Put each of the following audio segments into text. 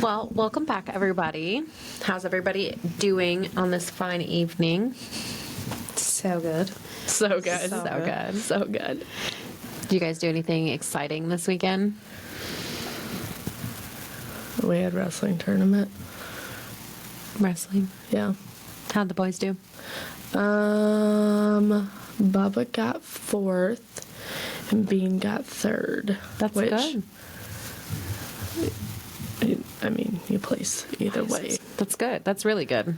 Well, welcome back, everybody. How's everybody doing on this fine evening? So good. So good. So good. Do you guys do anything exciting this weekend? We had wrestling tournament. Wrestling? Yeah. How'd the boys do? Bubba got 4th and Bean got 3rd. That's good. I mean, you place either way. That's good. That's really good.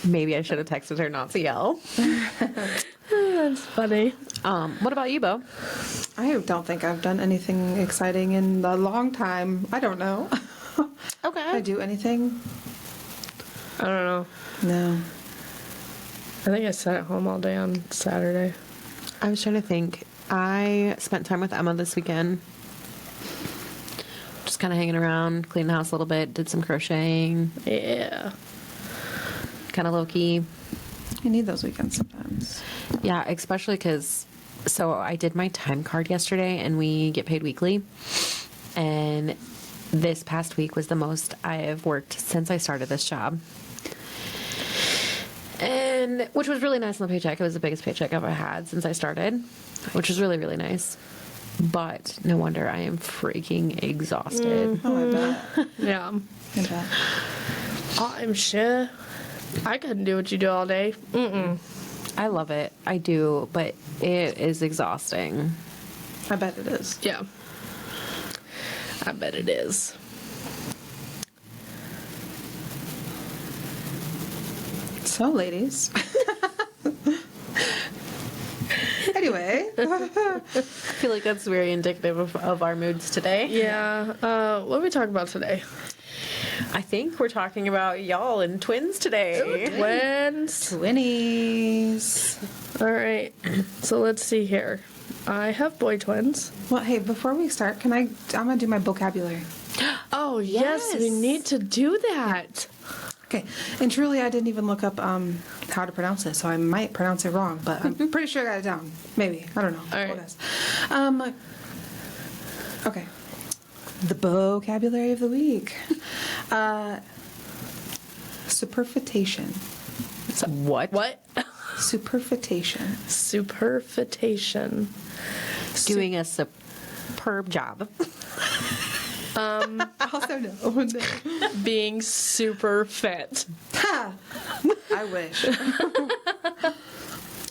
Maybe I should have texted her not to yell. That's funny. What about you, Bo? I don't think I've done anything exciting in a long time. I don't know. Okay. Did I do anything? I don't know. No. I think I sat at home all day on Saturday. I was trying to think. I spent time with Emma this weekend. Just kind of hanging around, cleaning the house a little bit, did some crocheting. Yeah. Kind of low-key. I need those weekends sometimes. Yeah, especially because, so I did my time card yesterday, and we get paid weekly. And this past week was the most I have worked since I started this job. And which was really nice on the paycheck. It was the biggest paycheck I've ever had since I started, which was really, really nice. But no wonder I am freaking exhausted. Oh, I bet. Yeah. I bet. I'm sure I couldn't do what you do all day. I love it. I do, but it is exhausting. I bet it is. Yeah. I bet it is. So, ladies. Anyway. I feel like that's very indicative of our moods today. Yeah. What are we talking about today? I think we're talking about y'all and twins today. Twins. 20s. All right. So let's see here. I have boy twins. Well, hey, before we start, I'm going to do my vocabulary. Oh, yes. We need to do that. Okay, and truly, I didn't even look up how to pronounce it, so I might pronounce it wrong, but I'm pretty sure I got it down. Maybe. I don't know. All right. Okay. The vocabulary of the week. Superfetation. What? What? Superfetation. Superfetation. Doing a superb job. Also, no. Being super fit. Ha! I wish.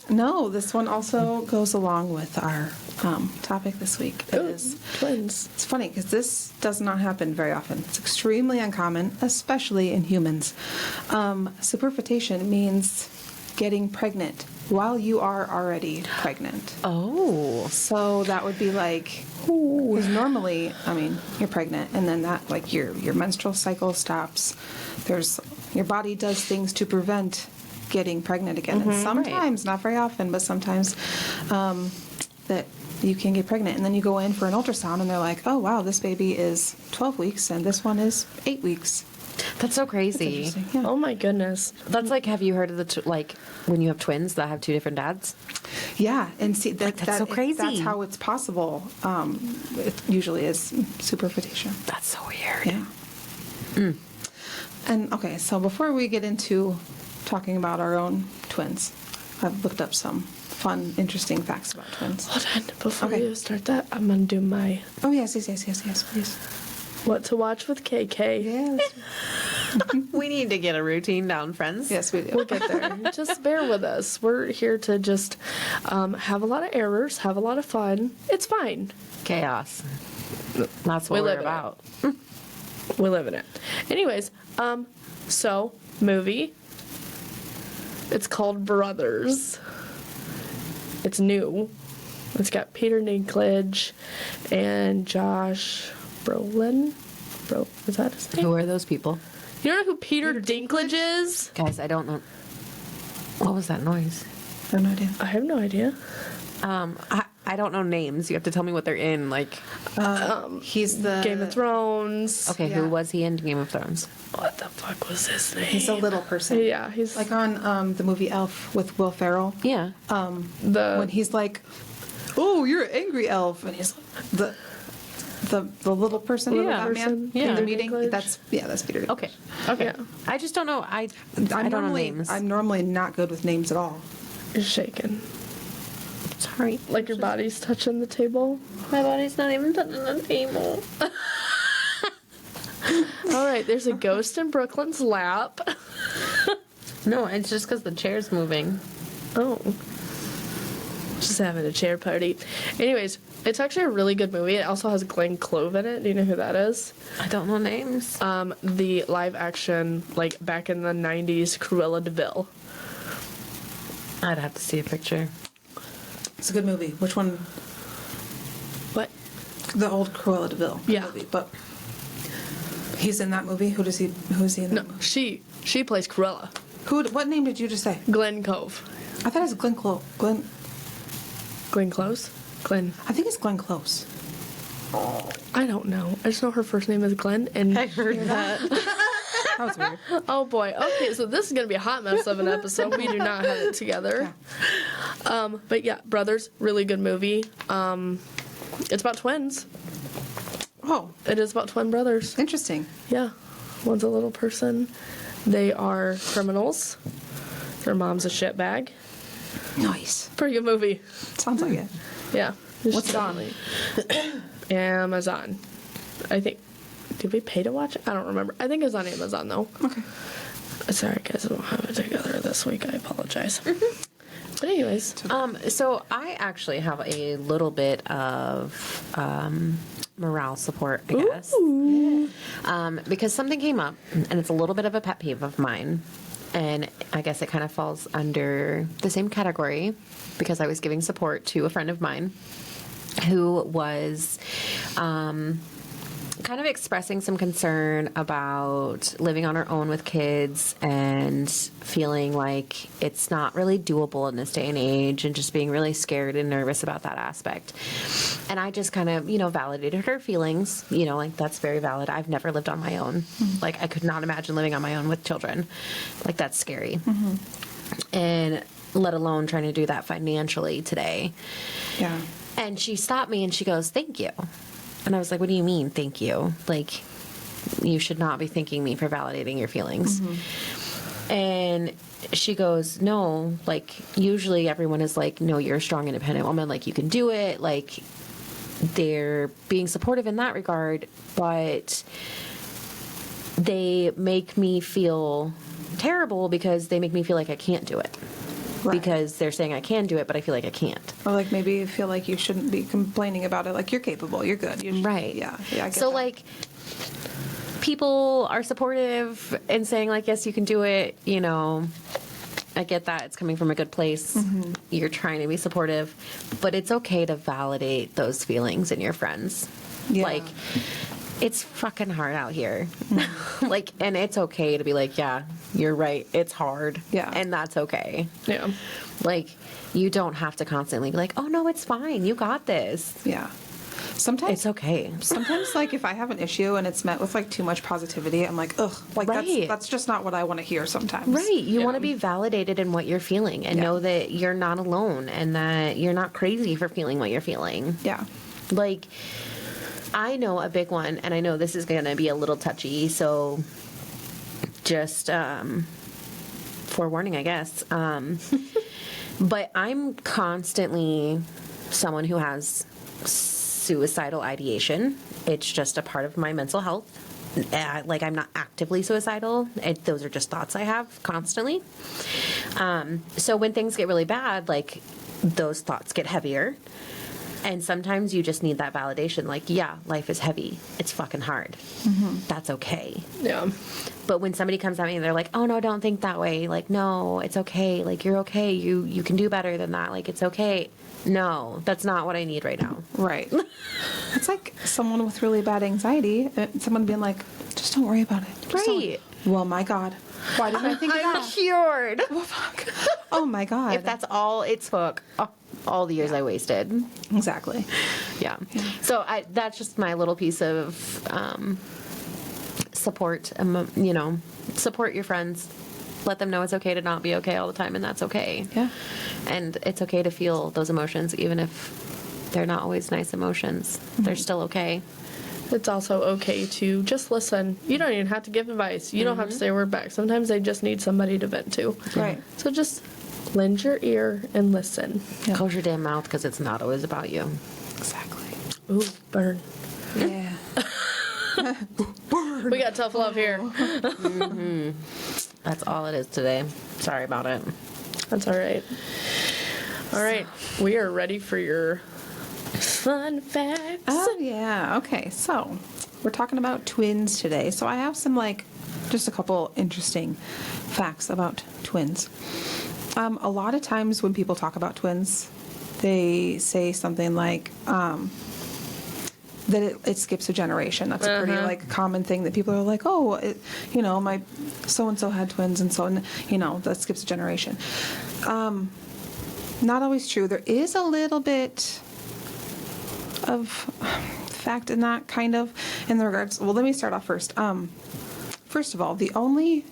No, this one also goes along with our topic this week. It is Twins. It's funny because this does not happen very often. It's extremely uncommon, especially in humans. Superfetation means getting pregnant while you are already pregnant. Oh. So that would be like, because normally, I mean, you're pregnant, and then that, like, your menstrual cycle stops. Your body does things to prevent getting pregnant again. And sometimes, not very often, but sometimes that you can get pregnant. And then you go in for an ultrasound, and they're like, oh, wow, this baby is 12 weeks, and this one is 8 weeks. That's so crazy. That's interesting, yeah. Oh my goodness. That's like, have you heard of like when you have twins that have two different dads? Yeah, and see, that's so crazy. That's how it's possible. It usually is superfetation. That's so weird. Yeah. And okay, so before we get into talking about our own twins, I've looked up some fun, interesting facts about twins. Hold on. Before Okay. you start that, I'm going to do my Oh, yes, please. What to Watch with KK. Yes. We need to get a routine down, friends. Yes, we do. We'll get there. Just bear with us. We're here to just have a lot of errors, have a lot of fun. It's fine. Chaos. That's We what live we're in about. We live in it. Anyways, so movie. It's called Brothers. It's new. It's got Peter Dinklage and Josh Brolin. Is that his name? Who are those people? You don't know who Peter Dinklage is? Guys, I don't know. What was that noise? I have no idea. I have no idea. I don't know names. You have to tell me what they're in. Like, He's the Game of Thrones. okay, Yeah. who was he in Game of Thrones? What the fuck was his name? He's a little person. Yeah, he's Like on the movie Elf with Will Ferrell. Yeah. the When he's like oh, you're an angry elf. And he's like, the little person, Little that person, man yeah. in the meeting. Dinklage. That's Peter Dinklage. Okay. Okay. Yeah. I just don't know. I don't know names. I'm normally not good with names at all. You're shaking. sorry. Like your body's touching the table. My body's not even touching the table. All right, there's a ghost in Brooklyn's lap. No, it's just because the chair's moving. Oh. Just having a chair party. Anyways, it's actually a really good movie. It also has Glenn Clove in it. Do you know who that is? I don't know names. The live action, like back in the 90s, Cruella de Vil. I'd have to see a picture. It's a good movie. Which one? What? The old Cruella de Vil Yeah. movie. But he's in that movie. Who is he in No, that movie? she plays Cruella. What name did you just say? Glenn Cove. I thought it was Glenn Close. Glenn Close? Glenn. I think it's Glenn Close. I don't know. I just know her first name is Glenn. And I heard that. That was weird. oh boy. Okay, so this is gonna be a hot mess of an episode. We do not have it together. But yeah, Brothers, really good movie. It's about twins. Oh, It is about twin brothers. interesting. Yeah. One's a little person. They are criminals. Their mom's a shitbag. Nice. Pretty good movie. Sounds like it. Yeah. What's it on? Amazon. I think. Did we pay to watch it? I don't remember. I think it's on Amazon though. Okay. Sorry guys, I don't have it together this week. I apologize. But anyways. So I actually have a little bit of morale support, I guess. Because something came up, and it's a little bit of a pet peeve of mine. And I guess it kind of falls under the same category because I was giving support to a friend of mine who was kind of expressing some concern about living on her own with kids and feeling like it's not really doable in this day and age and just being really scared and nervous about that aspect. And I just kind of, validated her feelings, like that's very valid. I've never lived on my own. Like I could not imagine living on my own with children. Like that's scary. And let alone trying to do that financially today. Yeah. And she stopped me and she goes, "Thank you." And I was like, "What do you mean, thank you? Like, you should not be thanking me for validating your feelings." And she goes, "No, like, usually everyone is like, no, you're a strong, independent woman. Like, you can do it. Like, they're being supportive in that regard, but they make me feel terrible because they make me feel like I can't do it. Right. Because they're saying I can do it, but I feel like I can't." Or like maybe you feel like you shouldn't be complaining about it. Like you're capable. You're good. Right. Yeah. Yeah. I get So that. like people are supportive and saying like, yes, you can do it. I get that it's coming from a good place. You're trying to be supportive, but it's okay to validate those feelings in your friends. Yeah. Like it's fucking hard out here. Like, and it's okay to be like, yeah, you're right. It's hard. Yeah. And that's okay. Yeah. Like you don't have to constantly be like, oh no, it's fine. You got this. Yeah. Sometimes It's okay. Sometimes, like, if I have an issue and it's met with, like, too much positivity, I'm like, ugh, like, Right. that's just not what I want to hear sometimes. Right. You Yeah. want to be validated in what you're feeling and Yeah. know that you're not alone and that you're not crazy for feeling what you're feeling. Yeah. Like, I know a big one, and I know this is going to be a little touchy, so just forewarning, I guess. But I'm constantly someone who has suicidal ideation. It's just a part of my mental health. Like I'm not actively suicidal. Those are just thoughts I have constantly. So when things get really bad, like those thoughts get heavier. And sometimes you just need that validation. Like, yeah, life is heavy. It's fucking hard. That's okay. Yeah. But when somebody comes at me and they're like, "Oh no, don't think that way." Like, "No, it's okay. Like you're okay. You can do better than that. Like it's okay." No, that's not what I need right now. Right. It's like someone with really bad anxiety, someone being like, just don't worry about it. Just don't- Right. Well, my God. Why didn't I think of that? Cured. Oh, fuck. Oh, my God. If that's all it took, all the years I wasted. Exactly. Yeah. So that's just my little piece of support. Support your friends. Let them know it's okay to not be okay all the time, and that's okay. Yeah. And it's okay to feel those emotions, even if They're not always nice emotions. They're still okay. It's also okay to just listen. You don't even have to give advice. You don't have to say a word back. Sometimes they just need somebody to vent to. Right. So just lend your ear and listen. Yeah. Close your damn mouth because it's not always about you. Exactly. Ooh, burn. Yeah. We got tough love here. That's all it is today. Sorry about it. That's all right. All right. We are ready for your fun facts. Oh, yeah. Okay. So we're talking about twins today. So I have some, just a couple interesting facts about twins. A lot of times when people talk about twins, they say something like, that it skips a generation. That's a pretty common thing that people are like, oh, my so-and-so had twins and so on, that skips a generation. Not always true. There is a little bit of fact in that, kind of, in the regards. Well, let me start off first. First of all, the only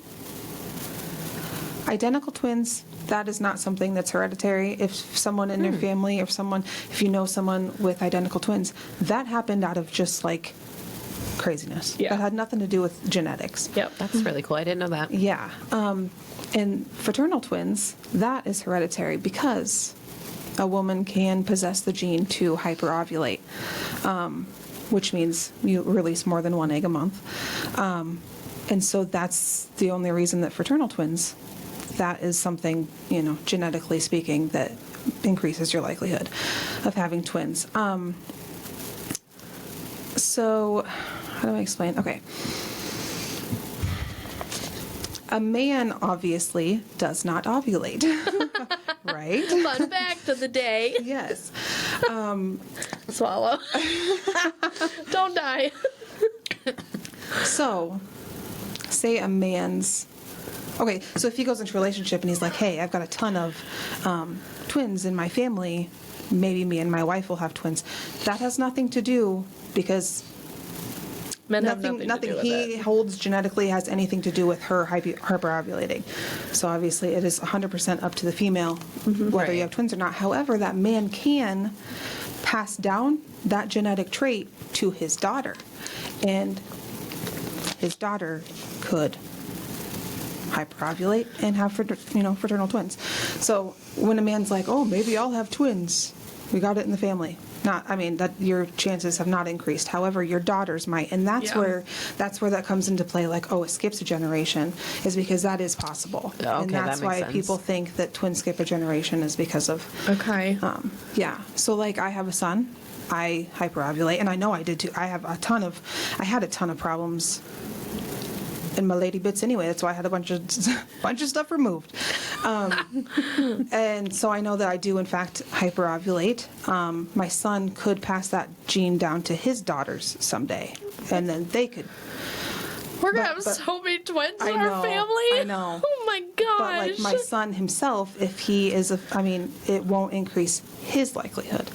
identical twins, that is not something that's hereditary. If someone in your family, if you know someone with identical twins, that happened out of just craziness. Yeah. That had nothing to do with genetics. Yep. That's really cool. I didn't know that. Yeah. And fraternal twins, that is hereditary because a woman can possess the gene to hyperovulate, which means you release more than one egg a month. And so that's the only reason that fraternal twins, that is something, genetically speaking, that increases your likelihood of having twins. So, how do I explain? Okay. A man obviously does not ovulate, right? Fun fact of the day. Yes. Swallow. Don't die. So, say a man's... Okay, so if he goes into a relationship and he's like, hey, I've got a ton of twins in my family, maybe me and my wife will have twins. That has nothing to do, because Men have nothing nothing to do with he it. holds genetically has anything to do with her hyperovulating. So obviously it is 100% up to the female whether Right. you have twins or not. However, that man can pass down that genetic trait to his daughter, and his daughter could hyperovulate and have fraternal twins. So when a man's like, oh, maybe I'll have twins, we got it in the family. That your chances have not increased. However, your daughters might, and that's Yeah. where that comes into play. Like, oh, it skips a generation, is because that is possible, Okay, and that's that makes why sense. people think that twins skip a generation is because of, Okay. yeah. So I have a son, I hyperovulate, and I know I did too. I had a ton of problems in my lady bits anyway. That's why I had a bunch of stuff removed. And so I know that I do, in fact, hyperovulate. My son could pass that gene down to his daughters someday, and then they could. We're going to have but- so many twins I in our know, family. I know. Oh my gosh. But my son himself, if he is it won't increase his likelihood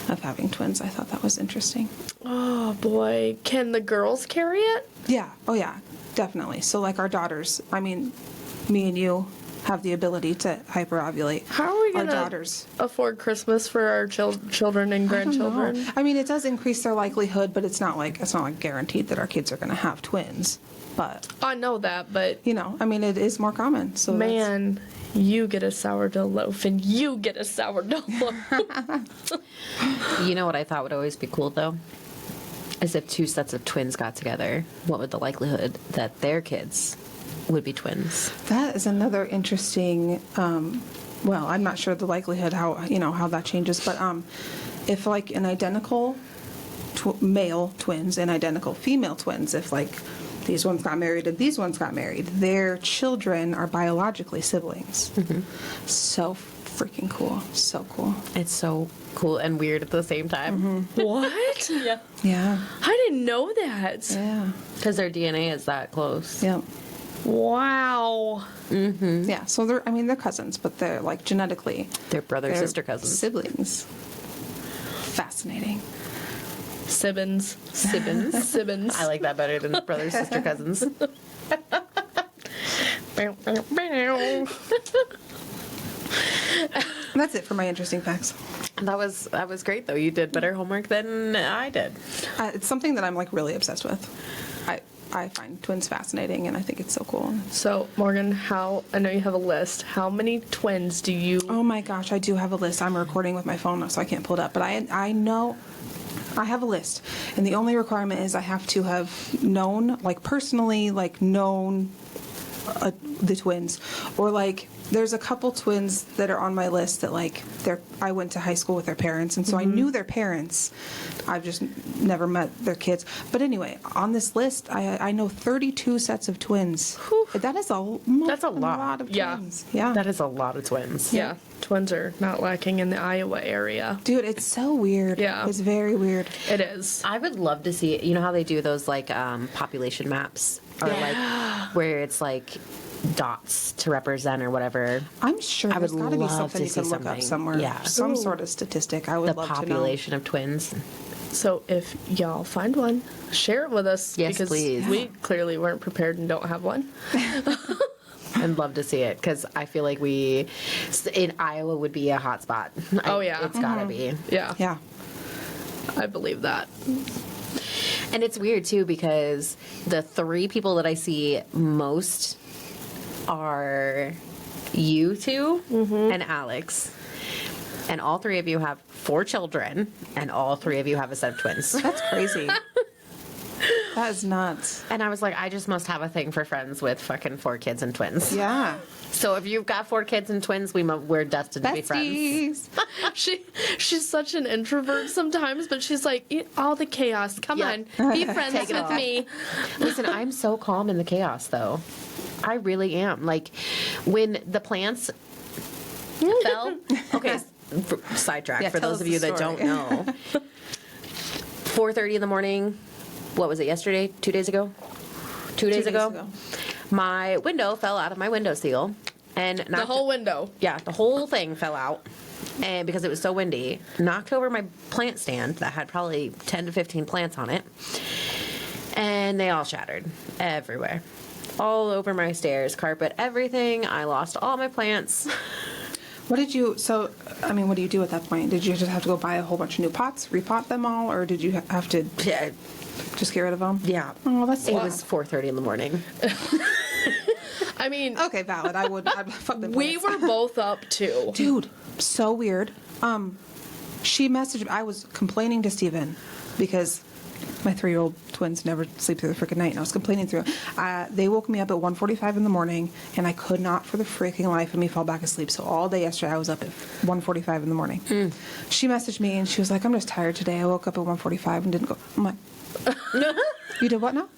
of having twins. I thought that was interesting. Oh boy. Can the girls carry it? Yeah. Oh yeah. Definitely. So our daughters, me and you have the ability to hyperovulate. How are we Our going to daughters. afford Christmas for our children and I don't know. grandchildren? It does increase their likelihood, but it's not guaranteed that our kids are going to have twins. But I know that, but it is more common. So man, you get a sourdough loaf and you get a sourdough loaf. You know what I thought would always be cool, though? Is if two sets of twins got together, what would the likelihood that their kids would be twins? that is another interesting. Well, I'm not sure the likelihood how that changes, but if an identical male twins and identical female twins, if these ones got married and these ones got married, their children are biologically siblings. So freaking cool. So cool. It's so cool and weird at the same time. What? Yeah. Yeah. I didn't know that. Yeah. Because their DNA is that close. Yeah. Wow. Yeah. So they're cousins, but they're genetically They're brother, they're sister, cousins. siblings. Fascinating. Siblings. Siblings. Siblings. I like that better than brother, sister, cousins. That's it for my interesting facts. That was great though. You did better homework than I did. It's something that I'm like really obsessed with. I find twins fascinating, and I think it's so cool. So, Morgan, I know you have a list. How many twins do you... Oh my gosh, I do have a list. I'm recording with my phone, so I can't pull it up. But I know I have a list, and the only requirement is I have to have known, like personally, like known the twins, or like there's a couple twins that are on my list that like I went to high school with their parents, and so I knew their parents. I've just never met their kids. But anyway, on this list, I know 32 sets of twins. Whew. That's a lot of Yeah. twins. Yeah. That is a lot of twins. Yeah, twins are not lacking in the Iowa area. Dude, it's so weird. Yeah. It's very weird. It is. I would love to see, you know how they do those like population maps, or like where it's like dots to represent or whatever. I'm sure I there's would got to be love something to you see can look up something. somewhere. Yeah. Some Ooh. sort of statistic. I would The love to know. population of twins. So if y'all find one, share it with us. Yes, because please. we clearly weren't prepared and don't have one. I'd love to see it because I feel like in Iowa would be a hot spot. Oh, yeah. It's gotta be. Yeah, Yeah. I believe that. And it's weird too because the 3 people that I see most are you 2 and Alex. And all 3 of you have 4 children, and all 3 of you have a set of twins. That's crazy. That is nuts. And I was like, I just must have a thing for friends with fucking 4 kids and twins. Yeah. So if you've got 4 kids and twins, we're destined to be friends. Besties. She's such an introvert sometimes, but she's like, all the chaos. Come Yeah. on, be friends Take it with all. me. Listen, I'm so calm in the chaos, though. I really am. Like, when the plants fell. Okay, sidetrack. Yeah, for tell those us of the you that story. don't know. 4:30 in the morning. What was it, yesterday? 2 days ago? 2 days ago? My window fell out of my window seal. And The whole window. Yeah, the whole thing fell out. And because it was so windy, knocked over my plant stand that had probably 10 to 15 plants on it. And they all shattered everywhere. All over my stairs, carpet, everything. I lost all my plants. What do you do at that point? Did you just have to go buy a whole bunch of new pots, repot them all, or did you have to Yeah. just get rid of them? Yeah. Oh, that's It was 4:30 in the morning. I mean, okay. Valid. I'd fuck them. we plants. were both up too. Dude, so weird. She messaged me. I was complaining to Steven because my 3-year-old twins never sleep through the freaking night, and I was complaining through it. They woke me up at 1:45 in the morning, and I could not for the freaking life of me fall back asleep. So all day yesterday, I was up at 1:45 in the morning. She messaged me, and she was like, I'm just tired today. I woke up at 1:45 and didn't go. I'm like, you did what now?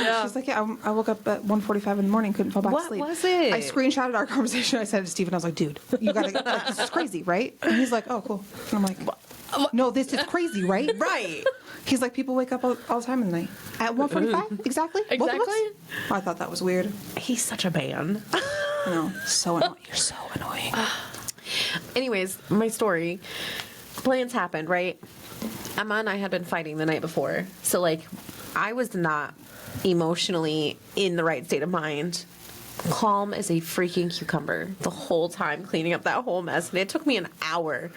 Yeah. She's like, yeah, I woke up at 1:45 in the morning, couldn't fall back What asleep. was it? I screenshotted our conversation. I said it to Steven, I was like, dude, you gotta, like, this is crazy, right? And he's like, oh, cool. And I'm like, no, this is crazy, right? Right. He's like, people wake up all the time in the night. At 1:45? Exactly? Both of us? Exactly. Oh, I thought that was weird. He's such a man. I know. So annoying. You're so annoying. Anyways, my story. Plans happened, right? Emma and I had been fighting the night before. So, like, I was not emotionally in the right state of mind. Calm as a freaking cucumber the whole time cleaning up that whole mess. And it took me an hour.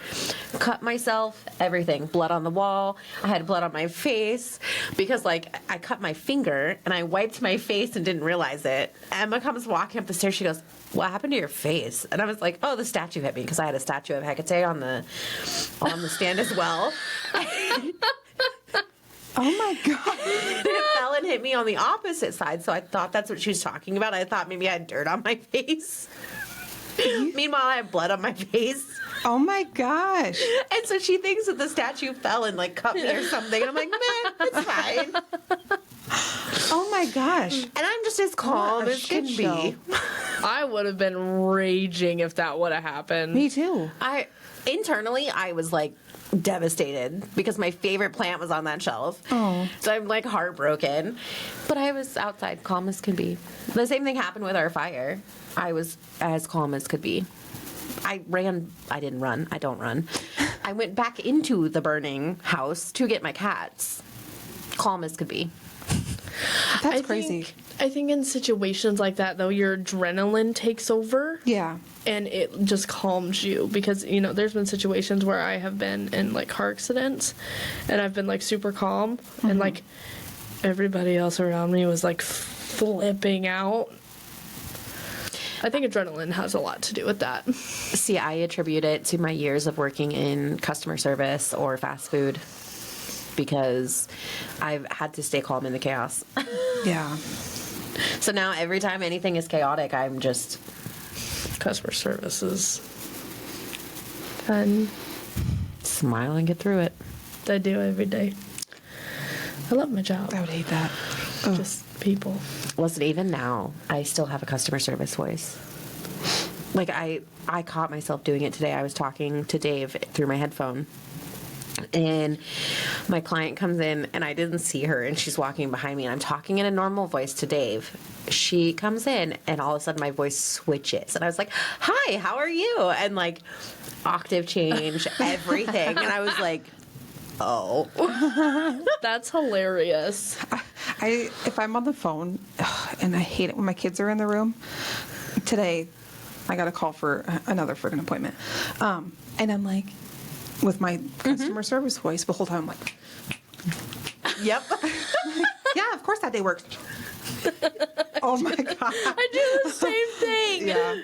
Cut myself, everything. Blood on the wall. I had blood on my face because, like, I cut my finger and I wiped my face and didn't realize it. Emma comes walking up the stairs. She goes, what happened to your face? And I was like, oh, the statue hit me because I had a statue of Hecate on the stand as well. Oh my God. It fell and hit me on the opposite side, so I thought that's what she was talking about. I thought maybe I had dirt on my face. Meanwhile, I have blood on my face. Oh my gosh. And so she thinks that the statue fell and, like, cut me or something. And I'm like, man, it's fine. Oh my gosh. And I'm just as calm What a as can shit be. show. I would have been raging if that would have happened. Me too. Internally, I was, like, devastated because my favorite plant was on that shelf. Oh. So I'm, like, heartbroken. But I was outside, calm as can be. The same thing happened with our fire. I was as calm as could be. I didn't run. I don't run. I went back into the burning house to get my cats. Calm as could be. That's crazy. I think in situations like that, though, your adrenaline takes over. Yeah. and it just calms you because, you know, there's been situations where I have been in like car accidents and I've been like super calm and like everybody else around me was like flipping out. I think adrenaline has a lot to do with that. See, I attribute it to my years of working in customer service or fast food because I've had to stay calm in the chaos. Yeah. So now every time anything is chaotic, I'm just... Customer service is fun. smile and get through it. I do every day. I love my job. I would hate that. Just people. Listen, even now, I still have a customer service voice. Like, I caught myself doing it today. I was talking to Dave through my headphone. And my client comes in, and I didn't see her, and she's walking behind me, and I'm talking in a normal voice to Dave. She comes in, and all of a sudden my voice switches. And I was like, hi, how are you? And, like, octave change, everything. And I was like, oh. That's hilarious. If I'm on the phone, and I hate it when my kids are in the room. Today, I got a call for another freaking appointment. And I'm like, with my customer service voice, the whole time I'm like, Yep. yeah, of course that day works. Oh my God. I do the same thing. Yeah.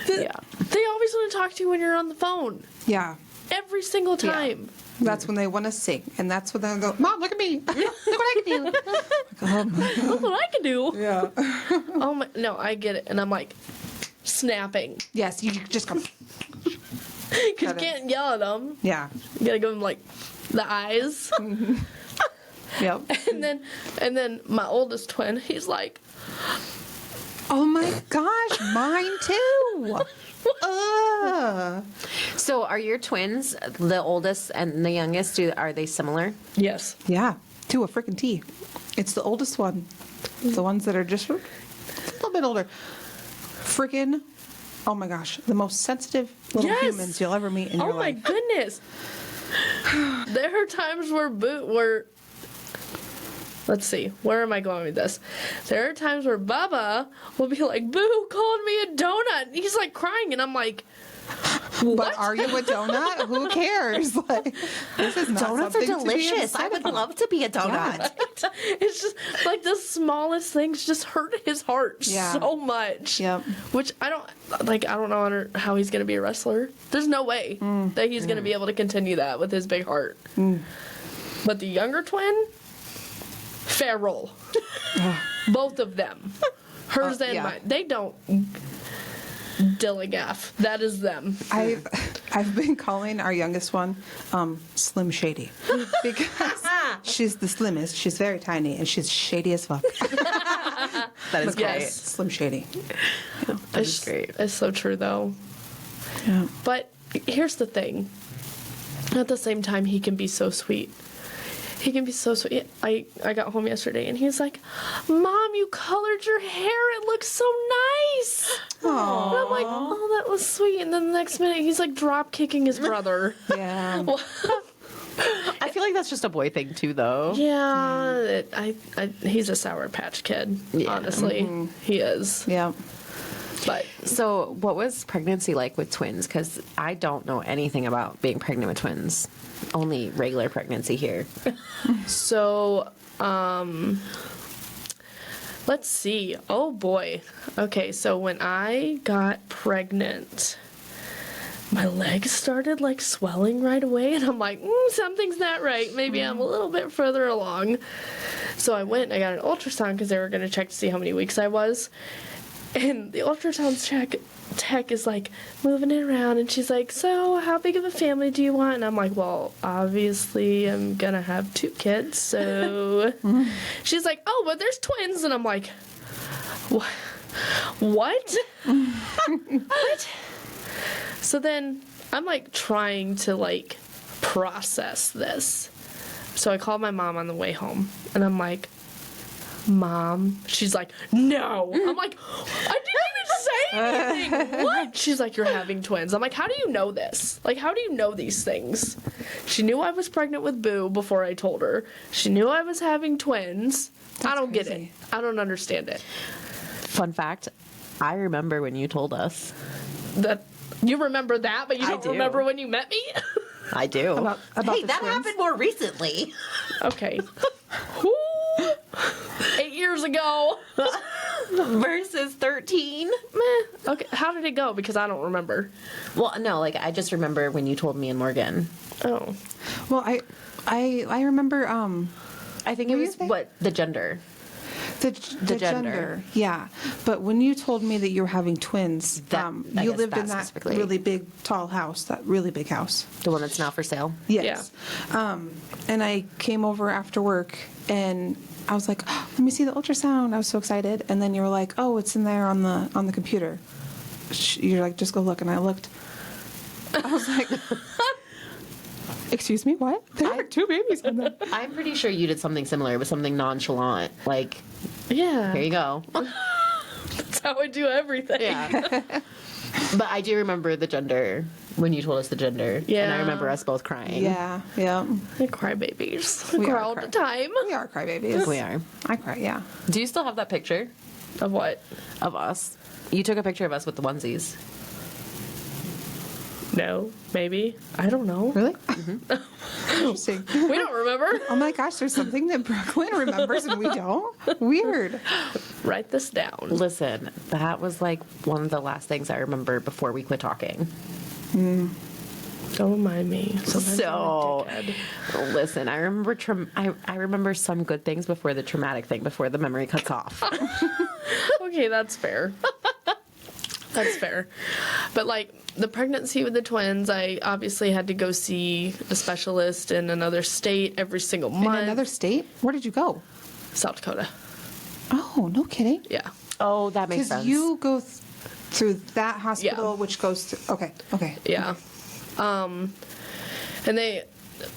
They always want to talk to you when you're on the phone. Yeah. Every single time. That's when they want to sing. And that's when they'll go, Mom, look at me. Look what I can do. Oh my God. Look what I can do. Yeah. Oh my, no, I get it. And I'm like, snapping. Yes, you just come. Because you can't yell at them. Yeah. You gotta give them like the eyes. Yep. And then my oldest twin, he's like, Oh my gosh, mine too. So are your twins, the oldest and the youngest, are they similar? yes. Yeah, to a freaking T. It's the oldest one. The ones that are just a little bit older. Freaking, oh my gosh, the most sensitive little Yes. humans you'll ever meet in your Oh my life. goodness. There are times where let's see, where am I going with this? There are times where Bubba will be like, Boo called me a donut. And he's like crying, and I'm like, what? But are you a donut? Who cares? Like, this is not Donuts are something to be delicious. I would upset about. love to be a donut. It's just like the smallest things just hurt his heart Yeah. so much. Yep. Which I don't know how he's going to be a wrestler. There's no way that he's going to be able to continue that with his big heart. But the younger twin, feral. Both of them. Hers and yeah. mine. They don't dilly-gaff. That is them. I've been calling our youngest one Slim Shady because she's the slimmest. She's very tiny and she's shady as fuck. That is Yes. great. Slim Shady. That is great. It's so true, though. Yeah. But here's the thing. At the same time, he can be so sweet. He can be so sweet. I got home yesterday, and he's like, Mom, you colored your hair. It looks so nice. And I'm like, oh, that was sweet. And then the next minute, he's like drop kicking his brother. Yeah. I feel like that's just a boy thing too, though. Yeah, he's a Sour Patch Kid. Yeah. Honestly, he is. Yeah. But So what was pregnancy like with twins? Because I don't know anything about being pregnant with twins. Only regular pregnancy here. so, let's see. Oh boy. Okay, so when I got pregnant, my legs started like swelling right away, and I'm like, something's not right. Maybe I'm a little bit further along. So I went and I got an ultrasound because they were going to check to see how many weeks I was. And the ultrasound tech is like moving it around, and she's like, so how big of a family do you want? And I'm like, well, obviously I'm gonna have 2 kids, so she's like, oh, but there's twins. And I'm like, what? What? So then I'm like trying to like process this. So I called my mom on the way home, and I'm like, Mom. She's like, no. I'm like, I didn't even say anything. What? She's like, you're having twins. I'm like, how do you know this? Like, how do you know these things? She knew I was pregnant with Boo before I told her. She knew I was having twins. I don't get it. crazy. I don't understand it. Fun fact, I remember when you told us. That you remember that, but you I don't do. remember when you met me? I do. About hey, the that twins? happened more recently. Okay. Whoo! 8 years ago. Versus 13. Meh. Okay, how did it go? Because I don't remember. Well, no, like I just remember when you told me and Morgan. Oh. Well, I remember I think it What do you was think? what the gender. the gender. gender. Yeah, but when you told me that you were having twins, I you guess lived that in that specifically. really big, tall house. That really big house. The one that's now for sale. Yes. And I came over after work and I was like, oh, let me see the ultrasound. I was so excited. And then you were like, oh, it's in there on the computer. You're like, just go look. And I looked. I was like, excuse me, what? There are 2 babies on there. I'm pretty sure you did something similar. It was something nonchalant. Like, Yeah. here you go. That's how I do everything. Yeah. But I do remember the gender when you told us the gender. Yeah. And I remember us both crying. Yeah, yeah. I cry babies. I We cry are all the cry- time. We are crybabies. We are. I cry, yeah. Do you still have that picture Of what? of us? You took a picture of us with the onesies. No. Maybe. I don't know. Really? Interesting. We don't remember. Oh my gosh, there's something that Brooklyn remembers and we don't? Weird. Write this down. Listen, that was like one of the last things I remember before we quit talking. Don't mind me. Sometimes So, I'm a dickhead. listen, I remember I remember some good things before the traumatic thing, before the memory cuts off. Okay, that's fair. That's fair. But like the pregnancy with the twins, I obviously had to go see a specialist in another state every single In month. another state? Where did you go? South Dakota. Oh, no kidding. Yeah. Oh, that makes Because sense. you go through that hospital, Yeah. which goes to. Okay. Yeah. And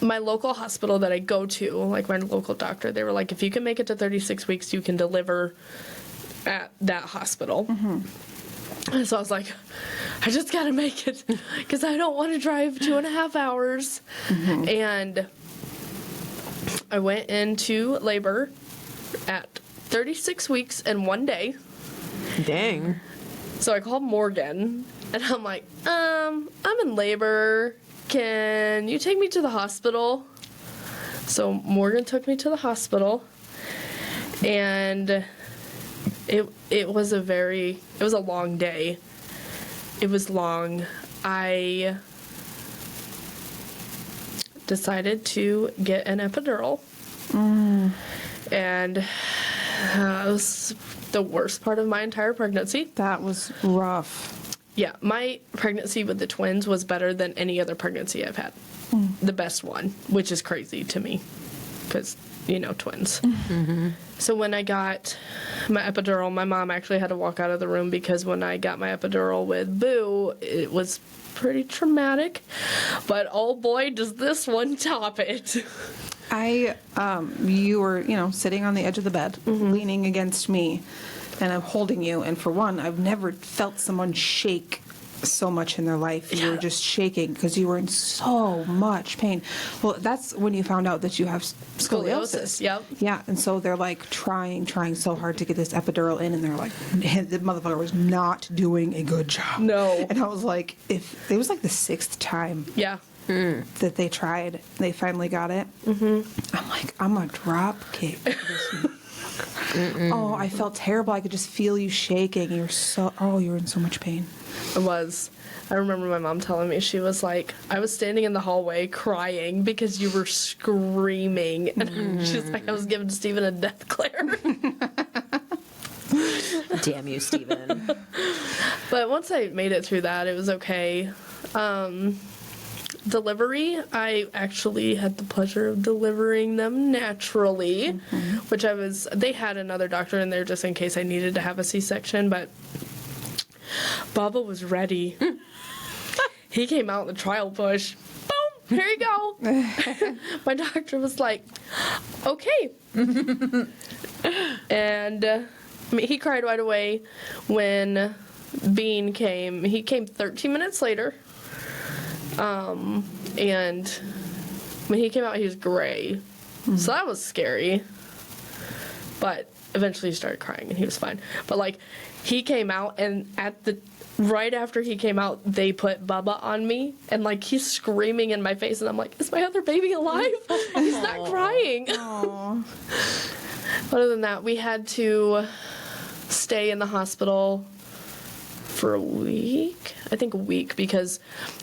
my local hospital that I go to, like my local doctor, they were like, if you can make it to 36 weeks, you can deliver at that hospital. And so I was like, I just gotta make it because I don't want to drive 2.5 hours. And I went into labor at 36 weeks and 1 day. Dang. So I called Morgan and I'm like, I'm in labor. Can you take me to the hospital? So Morgan took me to the hospital and it was a long day. It was long. I decided to get an epidural. And it was the worst part of my entire pregnancy. That was rough. Yeah, my pregnancy with the twins was better than any other pregnancy I've had. The best one, which is crazy to me because, twins. So when I got my epidural, my mom actually had to walk out of the room because when I got my epidural with Boo, it was pretty traumatic. But oh boy, does this one top it. You were, sitting on the edge of the bed, leaning against me, and I'm holding you. And for one, I've never felt someone shake so much in their life. You were just shaking because you were in so much pain. Well, that's when you found out that you have scoliosis. Yep. Yeah, and so they're like trying so hard to get this epidural in, and they're like, the motherfucker was not doing a good job. No. And I was like, it was like the 6th time Yeah. that they tried. They finally got it. I'm like, I'm a drop kick this motherfucker. Oh, I felt terrible. I could just feel you shaking. You were in so much pain. It was. I remember my mom telling me, she was like, I was standing in the hallway crying because you were screaming. And she's like, I was giving Steven a death glare. Damn you, Steven. But once I made it through that, it was okay. Delivery, I actually had the pleasure of delivering them naturally, which they had another doctor in there just in case I needed to have a C-section, but Bubba was ready. He came out in the trial push. Boom, here you go. My doctor was like, okay. And he cried right away when Bean came. He came 13 minutes later. And when he came out, he was gray. So that was scary. But eventually he started crying and he was fine. But like he came out, and right after he came out, they put Bubba on me, and like he's screaming in my face, and I'm like, is my other baby alive? He's not crying. Other than that, we had to stay in the hospital for a week. I think a week, because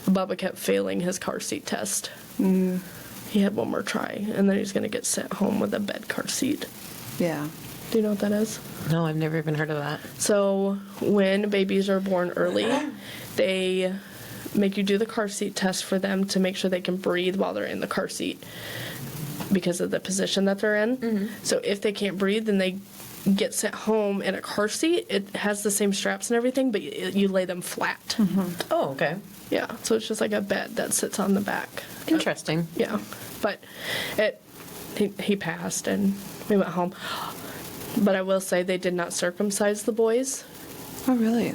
Bubba kept failing his car seat test. He had one more try, and then he's going to get sent home with a bed car seat. Yeah. Do you know what that is? No, I've never even heard of that. So when babies are born early, they make you do the car seat test for them to make sure they can breathe while they're in the car seat because of the position that they're in. So if they can't breathe, then they get sent home in a car seat. It has the same straps and everything, but you lay them flat. Oh, okay. Yeah, so it's just like a bed that sits on the back. Interesting. Yeah, but he passed and we went home. But I will say they did not circumcise the boys Oh, really?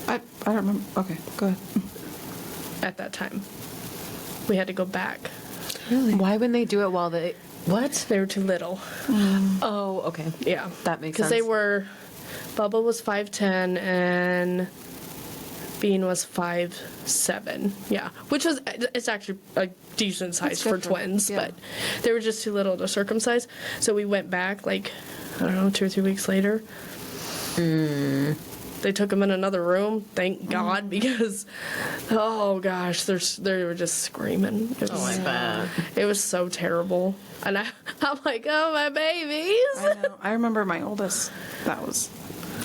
I don't remember. Okay, go ahead. at that time. We had to go back. Really? Why wouldn't they do it while they... What? They were too little. Oh, okay. Yeah. That makes Because sense. Bubba was 5'10", and Bean was 5'7". Yeah. Which was, it's actually a decent size That's for different. twins, Yeah. but they were just too little to circumcise. So we went back, like, I don't know, 2 or 3 weeks later. They took them in another room, thank God, because, oh gosh, they were just screaming. I bet. It was so terrible. And I'm like, oh, my babies. I know. I remember my oldest. That was.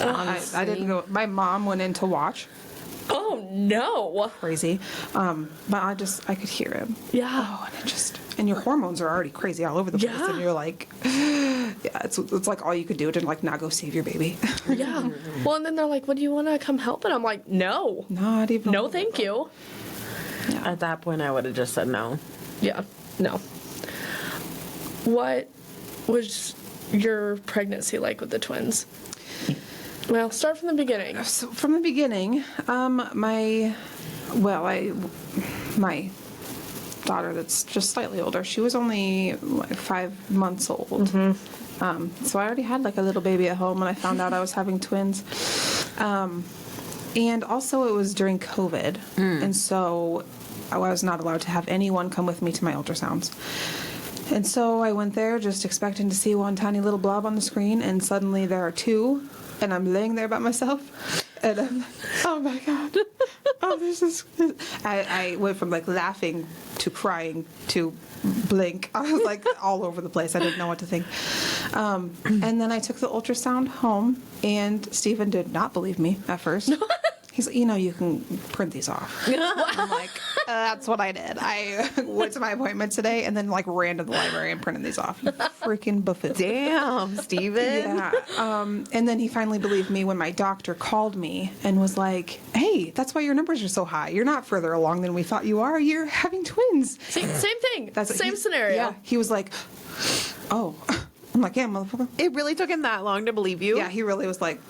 I didn't go. My mom went in to watch. Oh, no. Crazy. But I could hear him. Yeah. Oh, and your hormones are already crazy all over the place, Yeah. and you're like, yeah, it's like all you could do to like not go save your baby. Yeah. Well, and then they're like, "Well, do you want to come help?" And I'm like, "No, Not even. no, thank you." At that point, I would have just said no. Yeah, no. What was your pregnancy like with the twins? Well, start from the beginning. So from the beginning, my daughter that's just slightly older, she was only like 5 months old. So I already had like a little baby at home when I found out I was having twins. And also it was during COVID. And so I was not allowed to have anyone come with me to my ultrasounds. And so I went there just expecting to see one tiny little blob on the screen, and suddenly there are two, and I'm laying there by myself, and I'm, oh my God. Oh, this is. I went from like laughing to crying to blink. I was like all over the place. I didn't know what to think. And then I took the ultrasound home, and Stephen did not believe me at first. He's like, you can print these off. I'm like, that's what I did. I went to my appointment today and then like ran to the library and printed these off. You freaking buffoon. Damn, Steven. Yeah. And then he finally believed me when my doctor called me and was like, hey, that's why your numbers are so high. You're not further along than we thought you are. You're having twins. Same thing. Same scenario. Yeah. He was like, oh. I'm like, yeah, motherfucker. It really took him that long to believe you? Yeah, he really was like,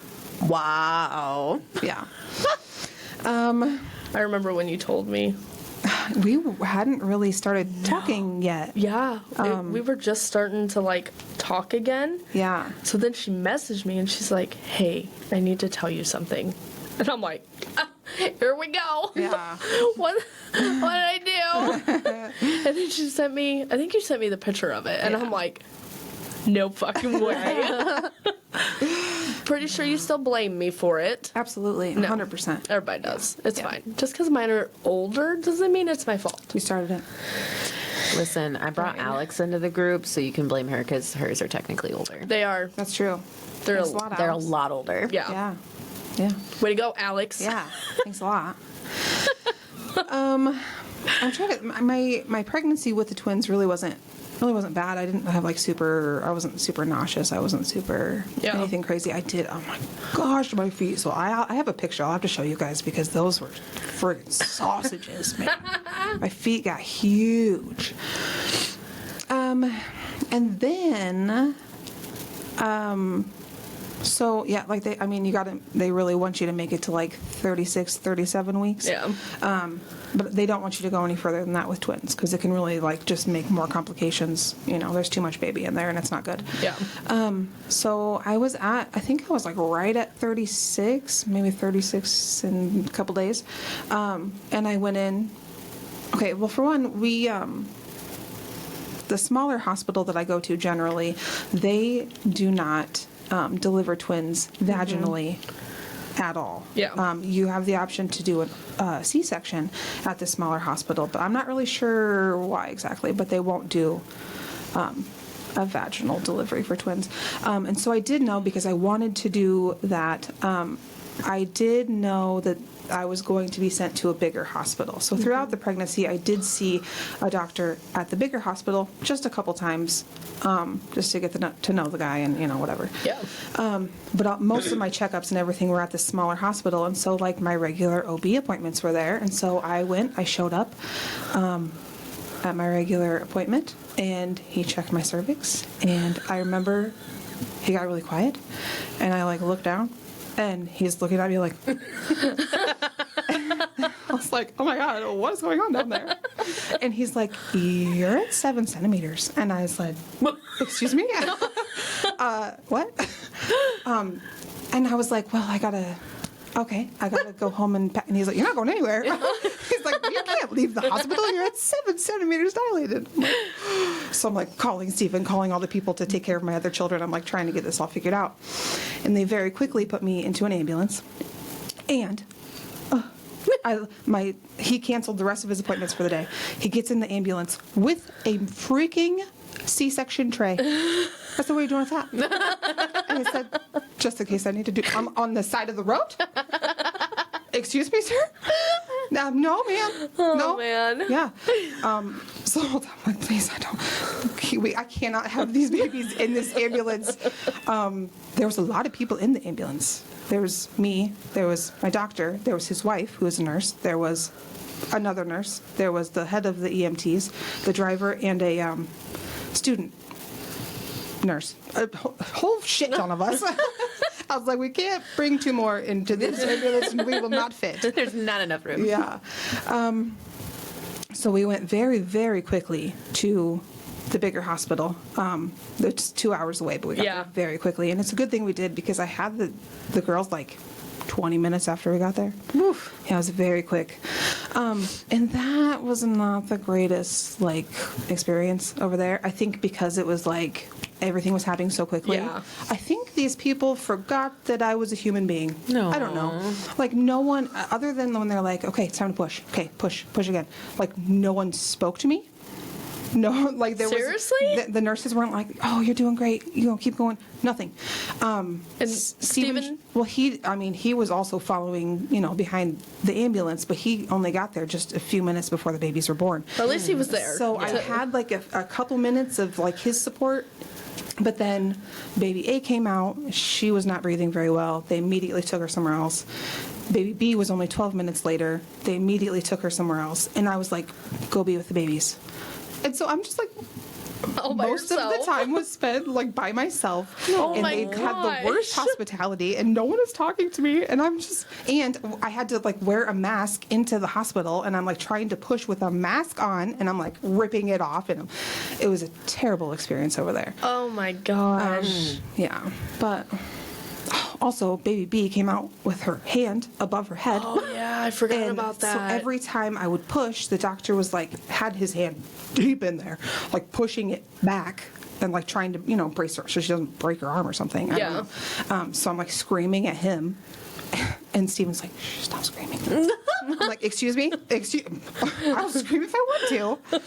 Wow. yeah. I remember when you told me. We hadn't really started talking yet. Yeah, we were just starting to like talk again. Yeah. So then she messaged me and she's like, "Hey, I need to tell you something," and I'm like, "Here we go." Yeah. What did I do? And then she sent me. I think you sent me the picture of it, and Yeah. I'm like, "No fucking way." Pretty sure you still blame me for it. Absolutely. No. 100%. Everybody does. It's Yeah. fine. Just because mine are older doesn't mean it's my fault. We started it. Listen, I brought Alex into the group, so you can blame her because hers are technically older. They are. That's true. They're Thanks a lot, They're a Alex. lot older. Yeah. Yeah. Yeah. Way to go, Alex. Yeah. Thanks a lot. I'm trying to. My pregnancy with the twins really wasn't bad. I didn't have I wasn't super nauseous. I wasn't super anything crazy. I did. Oh my gosh, my feet. So I have a picture. I'll have to show you guys because those were friggin' sausages, man. My feet got huge. And then, So, yeah, like they really want you to make it to like 36, 37 weeks. Yeah. But they don't want you to go any further than that with twins because it can really like just make more complications. There's too much baby in there and it's not good. Yeah. So I think I was like right at 36, maybe 36 in a couple days. And I went in. Okay, well, for one, the smaller hospital that I go to generally, they do not deliver twins vaginally at all. Yeah. You have the option to do a C-section at the smaller hospital, but I'm not really sure why exactly, but they won't do a vaginal delivery for twins. And so I did know because I wanted to do that. I did know that I was going to be sent to a bigger hospital. So throughout the pregnancy, I did see a doctor at the bigger hospital just a couple times, just to get to know the guy and, whatever. Yeah. But most of my checkups and everything were at the smaller hospital. And so, like, my regular OB appointments were there. And so I showed up at my regular appointment, and he checked my cervix. And I remember he got really quiet, and I, like, looked down. And he's looking at me like, I was like, oh my God, what is going on down there? And he's like, you're at 7 centimeters. And I said, excuse me? What? And I was like, well, I gotta go home and pack. And he's like, you're not going anywhere. He's like, you can't leave the hospital. You're at 7 centimeters dilated. So I'm like calling Stephen, calling all the people to take care of my other children. I'm like trying to get this all figured out. And they very quickly put me into an ambulance. And he canceled the rest of his appointments for the day. He gets in the ambulance with a freaking C-section tray. I said, what are you doing with that? And he said, just in case I need to do, I'm on the side of the road? Excuse me, sir? No, ma'am. Oh, no. man. Yeah. So I'm like, please, I cannot have these babies in this ambulance. There was a lot of people in the ambulance. There was me, there was my doctor, there was his wife, who was a nurse, there was another nurse, there was the head of the EMTs, the driver, and a student nurse. A whole shit ton of us. I was like, we can't bring 2 more into this ambulance and we will not fit. There's not enough room. Yeah. So we went very, very quickly to the bigger hospital. It's 2 hours away, but we got there very quickly. And it's a good thing we did because I had the girls like 20 minutes after we got there. Oof. Yeah, it was very quick. And that was not the greatest like experience over there. I think because it was like everything was happening so quickly. Yeah. I think these people forgot that I was a human being. No. I don't know. Like no one, other than when they're like, okay, it's time to push. Okay, push again. Like no one spoke to me. No, like there Seriously? was the nurses weren't like, oh, you're doing great. Keep going. Nothing. And Stephen? Well, he was also following, behind the ambulance, but he only got there just a few minutes before the babies were born. At least he was there. So I had like a couple minutes of like his support, but then baby A came out. She was not breathing very well. They immediately took her somewhere else. Baby B was only 12 minutes later. They immediately took her somewhere else. And I was like, go be with the babies. And so I'm just like, most of the time was spent like by myself. Oh and my they had the worst gosh. hospitality and no one is talking to me. And and I had to like wear a mask into the hospital and I'm like trying to push with a mask on and I'm like ripping it off. And it was a terrible experience over there. Oh my gosh. Yeah. But also, baby B came out with her hand above her head. Oh yeah, I forgot And about that. So every time I would push, the doctor was like, had his hand deep in there, like pushing it back and like trying to, brace her so she doesn't break her arm or something. I don't know. So I'm like screaming at him. And Steven's like, shh, stop screaming. I'm like, excuse me? I'll scream if I want to.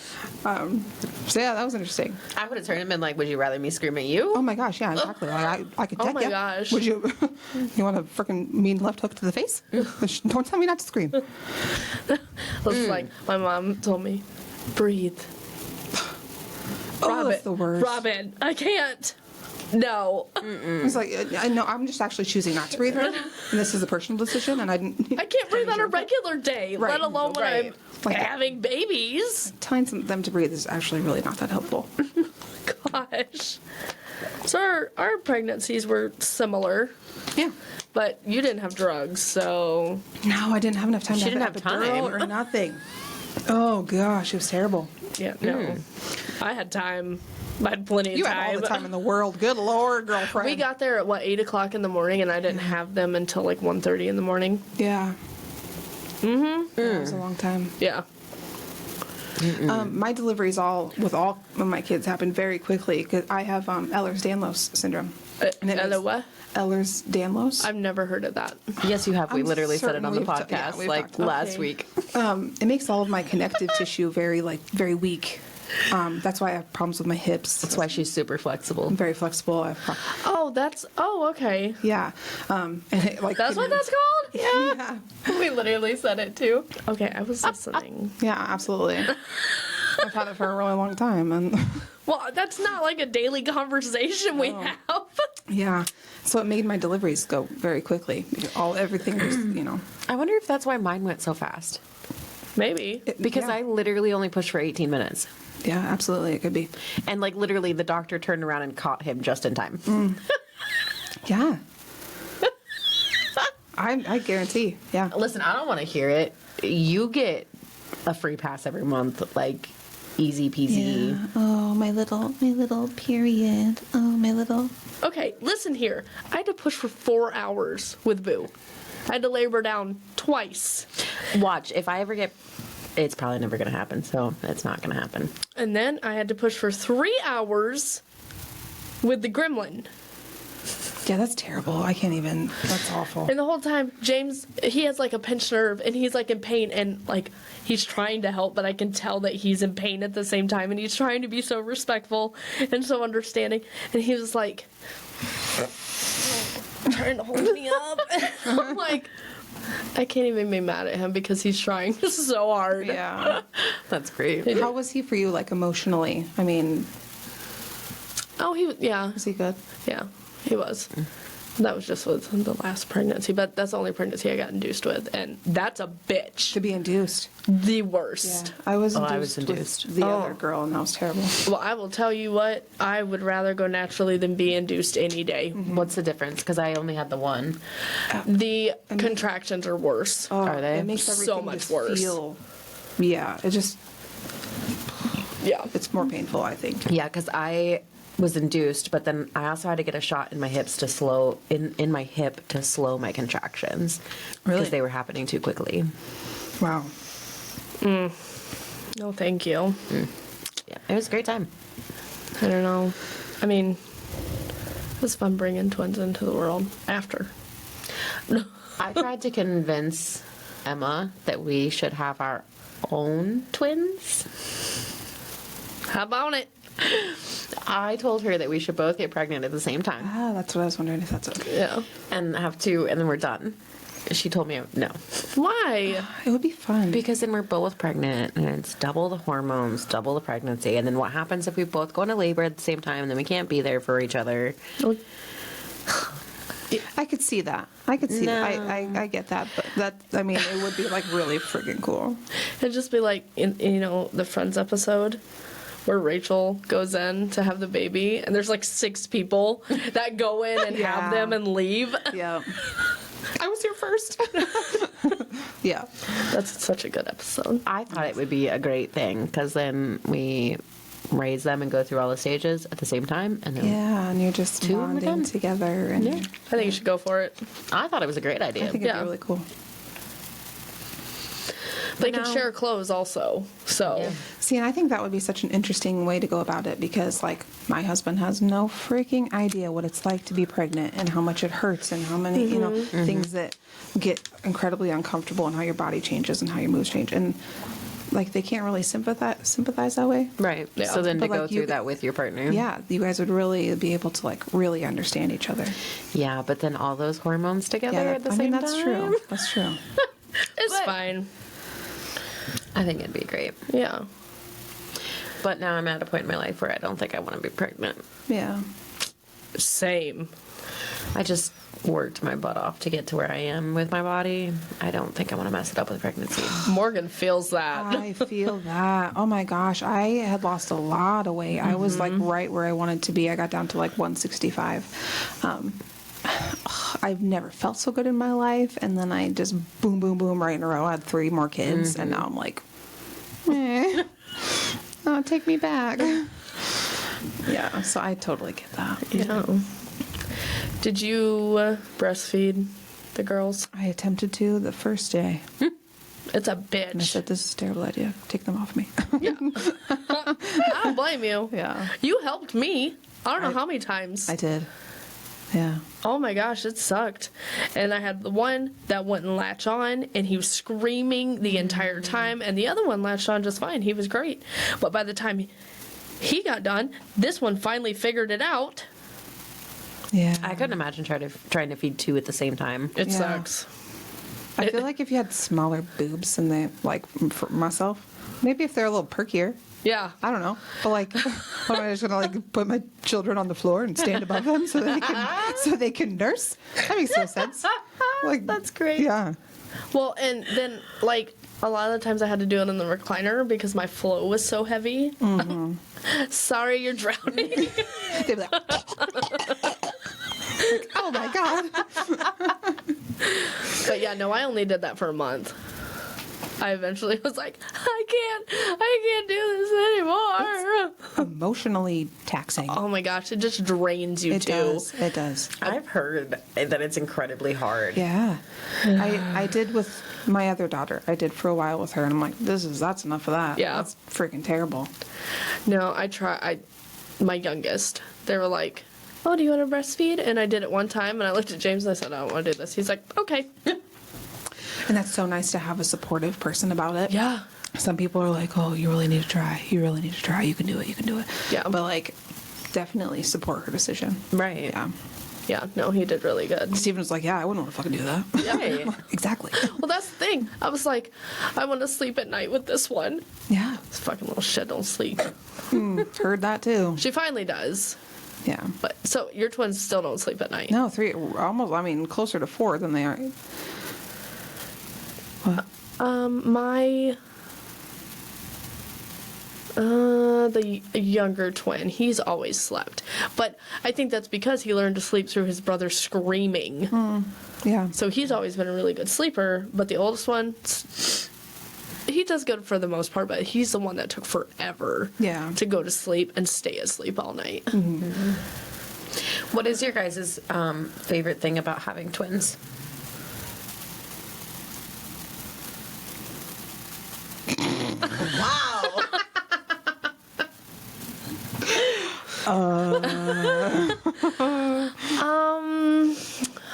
So yeah, that was interesting. I would have turned him and like, would you rather me scream at you? Oh my gosh, yeah, exactly. Like, I could Oh deck my you. gosh. Would you want a freaking mean left hook to the face? Don't tell me not to scream. It's like my mom told me, breathe. Oh, that's the worst. Robin, I can't. No. It's like, I know, I'm just actually choosing not to breathe right now. And this is a personal decision, and I didn't. I can't breathe on a regular day, Right. let alone when Right. I'm Like- having babies. Telling them to breathe is actually really not that helpful. Gosh. So our pregnancies were similar, Yeah. but you didn't have drugs, so No, I didn't have enough time She to didn't have have epidural time. or nothing. Oh gosh, it was terrible. yeah, no. I had time. I had plenty of You time. had all the time in the world. Good Lord, girlfriend. We got there at 8 o'clock in the morning, and I didn't have them until like 1:30 in the morning. Yeah. Mm-hmm. That was a long time. Yeah. My deliveries with all of my kids happened very quickly because I have Ehlers-Danlos syndrome. And it is What? Ehlers-Danlos. I've never heard of that. Yes, you have. We I'm literally said it on the certain we've podcast we've like talked- last okay. week. It makes all of my connective tissue very weak. That's why I have problems with my hips. That's why she's super flexible. I'm very flexible. Okay. Yeah. And it, like, That's what that's called? Yeah. We literally said it too. Okay, I was listening. Yeah, absolutely. I've had it for a really long time, and Well, that's not like a daily conversation we have. yeah, so it made my deliveries go very quickly. Everything was, I wonder if that's why mine went so fast. Maybe. Because yeah. I literally only pushed for 18 minutes. Yeah, absolutely, it could be. And like literally the doctor turned around and caught him just in time. Yeah. I guarantee. Yeah. Listen, I don't want to hear it. You get a free pass every month, like easy peasy. Yeah. Oh, my little period. Oh, my little. Okay, listen here. I had to push for 4 hours with Boo. I had to lay her down twice. Watch, if I ever get, it's probably never going to happen, so it's not going to happen. And then I had to push for 3 hours with the gremlin. Yeah, that's terrible. I can't even. That's awful. And the whole time, James, he has like a pinched nerve and he's like in pain and like he's trying to help, but I can tell that he's in pain at the same time and he's trying to be so respectful and so understanding. And he was like trying to hold me up. And I'm like, I can't even be mad at him because he's trying so hard. Yeah. That's great. How was he for you, like, emotionally? I mean, Oh, yeah, was he good? yeah, he was. That was just with the last pregnancy, but that's the only pregnancy I got induced with, and that's a bitch. To be induced. The worst. I was Oh, induced, I was induced. with the Oh. other girl, and that was terrible. Well, I will tell you what, I would rather go naturally than be induced any day. What's the difference? Because I only had the one. The contractions are worse. Oh, Are they? It makes So everything much just worse. feel. Yeah, Yeah. it's more painful, I think. Yeah, because I was induced, but then I also had to get a shot in my hips to slow in my hip to slow my contractions Really? because they were happening too quickly. Wow. No, thank you. Yeah, it was a great time. I don't know. I mean, it was fun bringing twins into the world after. I tried to convince Emma that we should have our own twins. How about it? I told her that we should both get pregnant at the same time Ah, that's what I was wondering if that's okay. Yeah. and have two, and then we're done. She told me no, Why? It would be fun. because then we're both pregnant, and it's double the hormones, double the pregnancy, and then what happens if we both go into labor at the same time, and then we can't be there for each other? I could see that. I could see No. that. I get that, but I mean, it would be like really freaking cool. It'd just be like, the Friends episode where Rachel goes in to have the baby, and there's like 6 people that go in and Yeah. have them and leave. Yeah. I was here first. Yeah. That's such a good episode. I thought it would be a great thing because then we raise them and go through all the stages at the same time, and then Yeah, and you're just Two of them are bonding done. together, and Yeah. I think you should go for it. I thought it was a great idea. I think it'd Yeah. be really cool. They can now- share clothes also. So Yeah. See, and I think that would be such an interesting way to go about it because, like, my husband has no freaking idea what it's like to be pregnant and how much it hurts and how many, things that get incredibly uncomfortable and how your body changes and how your moves change. And, like, they can't really sympathize that way. Right. Yeah. So then to But, like, go you- through that with your partner. Yeah, you guys would really be able to, like, really understand each other. Yeah, but then all those hormones together Yeah, at the I same mean, that's time. true. That's true. it's But- fine. I think it'd be great. Yeah. But now I'm at a point in my life where I don't think I want to be pregnant. Yeah. Same. I just worked my butt off to get to where I am with my body. I don't think I want to mess it up with pregnancy. Morgan feels that. I feel that. Oh my gosh, I had lost a lot of weight. I was like right where I wanted to be. I got down to like 165. I've never felt so good in my life, and then I just boom, boom, boom right in a row. I had 3 more kids, and now I'm like, oh, take me back. Yeah, so I totally get that. Yeah. Did you breastfeed the girls? I attempted to the first day. It's a And I bitch. said, this is a terrible idea. Take them off me. I don't blame you. Yeah. You helped me. I don't know how many times. I did. Yeah. Oh my gosh, it sucked. And I had the one that wouldn't latch on, and he was screaming the entire time, and the other one latched on just fine. He was great. But by the time he got done, this one finally figured it out. Yeah. I couldn't imagine trying to feed 2 at the same time. It Yeah. sucks. I feel like if you had smaller boobs and they, like, for myself, maybe if they're a little perkier, Yeah. I don't know. But like, am I just gonna like put my children on the floor and stand above them so they can nurse? That makes no sense. Like That's great. Yeah. Well, and then, like, a lot of the times I had to do it in the recliner because my flow was so heavy. Sorry, you're drowning. They'd be like, oh my god. But yeah, no, I only did that for a month. I eventually was like, I can't do this anymore. Emotionally taxing. Oh my gosh, it just drains you It too. does. It does. I've heard that it's incredibly hard. Yeah. I did with my other daughter. I did for a while with her, and I'm like, that's enough of that. Yeah. That's freaking terrible. No, my youngest, they were like, oh, do you want to breastfeed? And I did it one time, and I looked at James and I said, I don't want to do this. He's like, okay. And that's so nice to have a supportive person about it. Yeah. Some people are like, oh, you really need to try. You really need to try. You can do it. You can do it. Yeah. But like, definitely support her decision. Right. Yeah. Yeah, no, he did really good. Steven was like, yeah, I wouldn't want to fucking do that. Right. Exactly. Well, that's the thing. I was like, I want to sleep at night with this one. Yeah. This fucking little shit don't sleep. Heard that too. She finally does. Yeah. But so your twins still don't sleep at night. No, 3, almost, I mean, closer to 4 than they are. What? The younger twin, he's always slept. But I think that's because he learned to sleep through his brother screaming. Yeah. So he's always been a really good sleeper. But the oldest one, he does good for the most part, but he's the one that took forever Yeah. to go to sleep and stay asleep all night. What is your guys' favorite thing about having twins? Wow.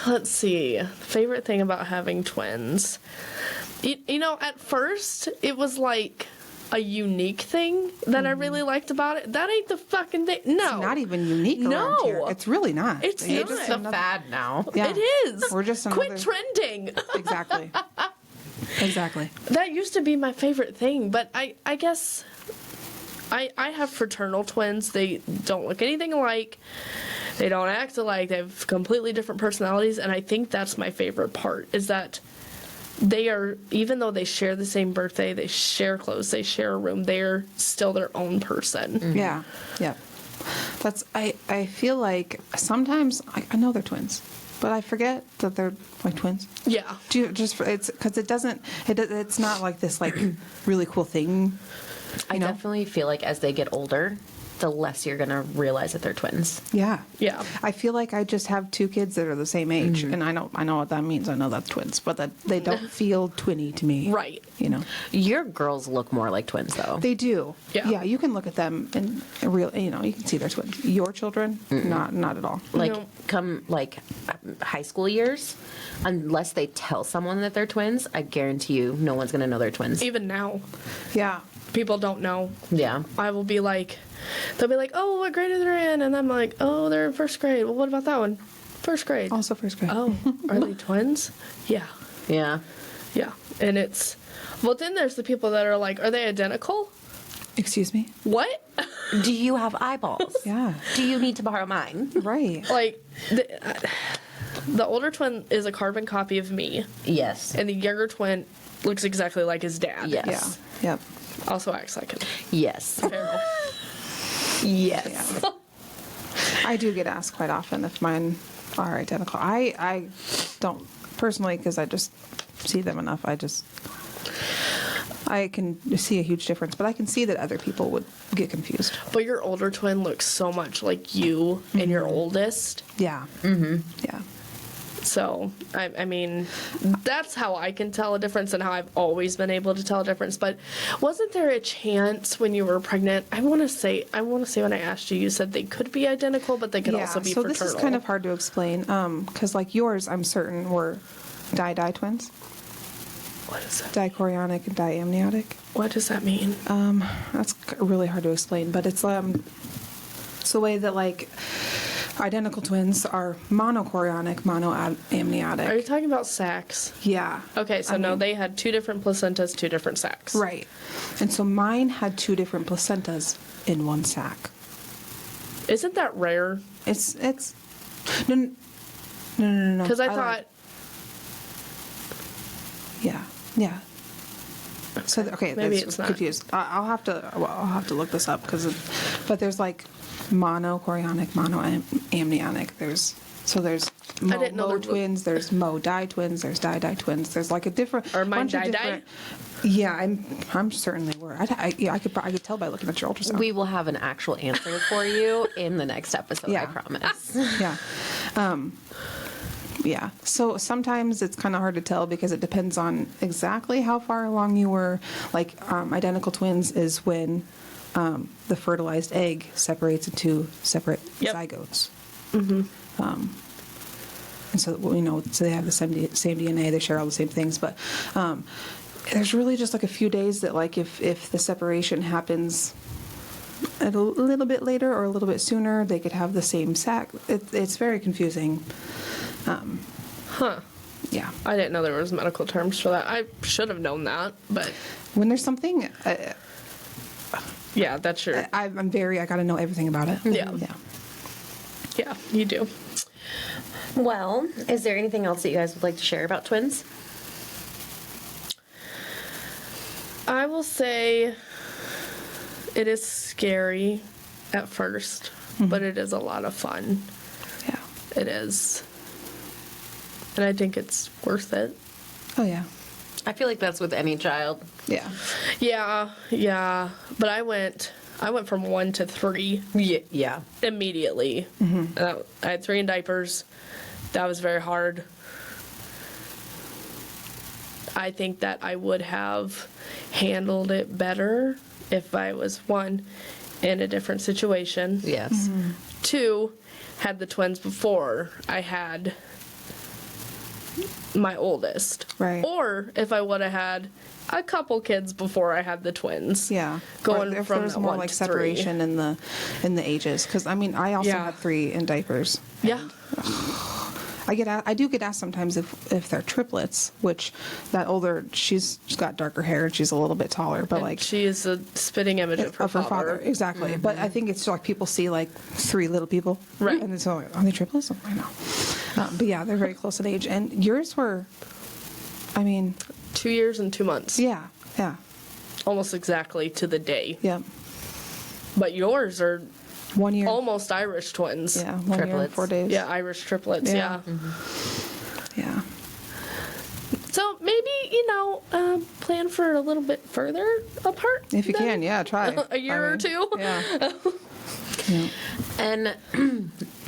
Let's see. Favorite thing about having twins. You know, at first, it was like a unique thing that I really liked about it. That ain't the fucking thing. No. It's not even unique around No. here. It's really not. It's It's not. just a fad now. Yeah. It is. We're just Quit another- trending. Exactly. Exactly. That used to be my favorite thing, but I guess I have fraternal twins. They don't look anything alike. They don't act alike. They have completely different personalities, and I think that's my favorite part, is that they are, even though they share the same birthday, they share clothes, they share a room, they're still their own person. Yeah. Yeah. That's, I feel like sometimes, I know they're twins, but I forget that they're like twins. Yeah. Do you just, it's because it's not like this like really cool thing. I know? definitely feel like as they get older, the less you're gonna realize that they're twins. Yeah. Yeah. I feel like I just have 2 kids that are the same age, and I know what that means. I know that's twins, but that they don't feel twinny to me. Right. You know. Your girls look more like twins, though. They do. Yeah. Yeah, you can look at them and real, you know, you can see they're twins. Your children, not at all. Like No. come like high school years, unless they tell someone that they're twins, I guarantee you, no one's gonna know they're twins. Even now, Yeah. people don't know. Yeah. I will be like, they'll be like, oh, what grade are they in? And I'm like, oh, they're in first grade. Well, what about that one? First grade. Also first grade. Oh, are they twins? Yeah. Yeah. Yeah. And it's, well, then there's the people that are like, are they identical? Excuse me. What? Do you have eyeballs? Yeah. Do you need to borrow mine? Right. Like, The older twin is a carbon copy of me, Yes. and the younger twin looks exactly like his dad. Yes. Yeah. Yep. Also acts like him. Yes. Feral. Yes. Yeah. I do get asked quite often if mine are identical. I don't personally, because I just see them enough. I can see a huge difference, but I can see that other people would get confused. But your older twin looks so much like you and your oldest. Yeah. Mm-hmm. Yeah. So, I mean, that's how I can tell a difference and how I've always been able to tell a difference. But wasn't there a chance when you were pregnant? I want to say when I asked you, you said they could be identical, but they could also be so fraternal. this is kind of hard to explain, because like yours, I'm certain were di twins, What is that? dichorionic and diamniotic. What does that mean? That's really hard to explain, but it's the way that like identical twins are monochorionic, monoamniotic. Are you talking about sacs? Yeah. Okay, so no, they had two different placentas, two different sacs. Right. And so mine had two different placentas in one sac. Isn't that rare? It's no. Because I lied. thought, Yeah. So okay, Maybe that's it's not. confused. I'll have to look this up but there's like monochorionic, monoamniotic. There's I didn't know mo there twins. There's mo di twins. There's di twins. There's like a different Are mine bunch of di-di? different. Yeah, I'm certainly were. I could tell by looking at your ultrasound. We will have an actual answer for you in the next episode, I Yeah. promise. Yeah. Yeah. So sometimes it's kind of hard to tell because it depends on exactly how far along you were. Like identical twins is when the fertilized egg separates into separate Yep. zygotes. And so so they have the same DNA, they share all the same things, but there's really just like a few days that like if the separation happens a little bit later or a little bit sooner, they could have the same sac. It's very confusing. huh. Yeah. I didn't know there was medical terms for that. I should have known that, but When there's something, yeah, that's true. I got to know everything about it. Yeah. Yeah. Yeah, you do. Well, is there anything else that you guys would like to share about twins? I will say it is scary at 1st, but it is a lot of fun. Yeah. It is. And I think it's worth it. Oh, yeah. I feel like that's with any child. Yeah. Yeah. But I went from 1 to 3 Yeah. immediately. I had 3 in diapers. That was very hard. I think that I would have handled it better if I was, 1, in a different situation. Yes. 2, had the twins before I had my oldest. Right. Or if I would have had a couple kids before I had the twins. Yeah. Going Or if from there's that more 1 like to 3. separation in the ages, because I mean I also Yeah. had 3 in diapers. Yeah. I do get asked sometimes if they're triplets, which that older she's got darker hair and she's a little bit taller, but And like she is a spitting image of her father. exactly. But I think it's like people see like 3 little people, Right. And it's like, are they triplets? I know. But yeah, they're very close in age, and yours were, I mean, 2 years and 2 months. yeah, Almost exactly to the day. yeah. But yours are 1 year, almost Irish twins. yeah, 1 year and Triplets. 4 days. Yeah, Irish triplets. Yeah. Yeah. Yeah. So maybe, plan for a little bit further apart. If you then? can, yeah, try. A year or 2. Yeah. Yeah. And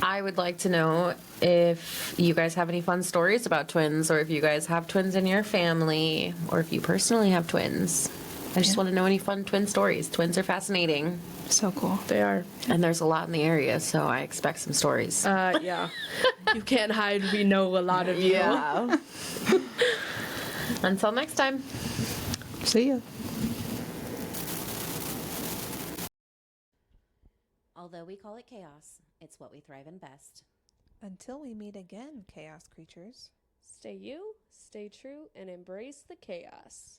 I would like to know if you guys have any fun stories about twins, or if you guys have twins in your family, or if you personally have twins. I just want to know any fun twin stories. Twins are fascinating, So cool. They are. and there's a lot in the area, so I expect some stories. Yeah. You can't hide. We know a lot of you. Yeah. Until next time. See ya. Although we call it chaos, it's what we thrive in best. Until we meet again, chaos creatures. Stay you, stay true, and embrace the chaos.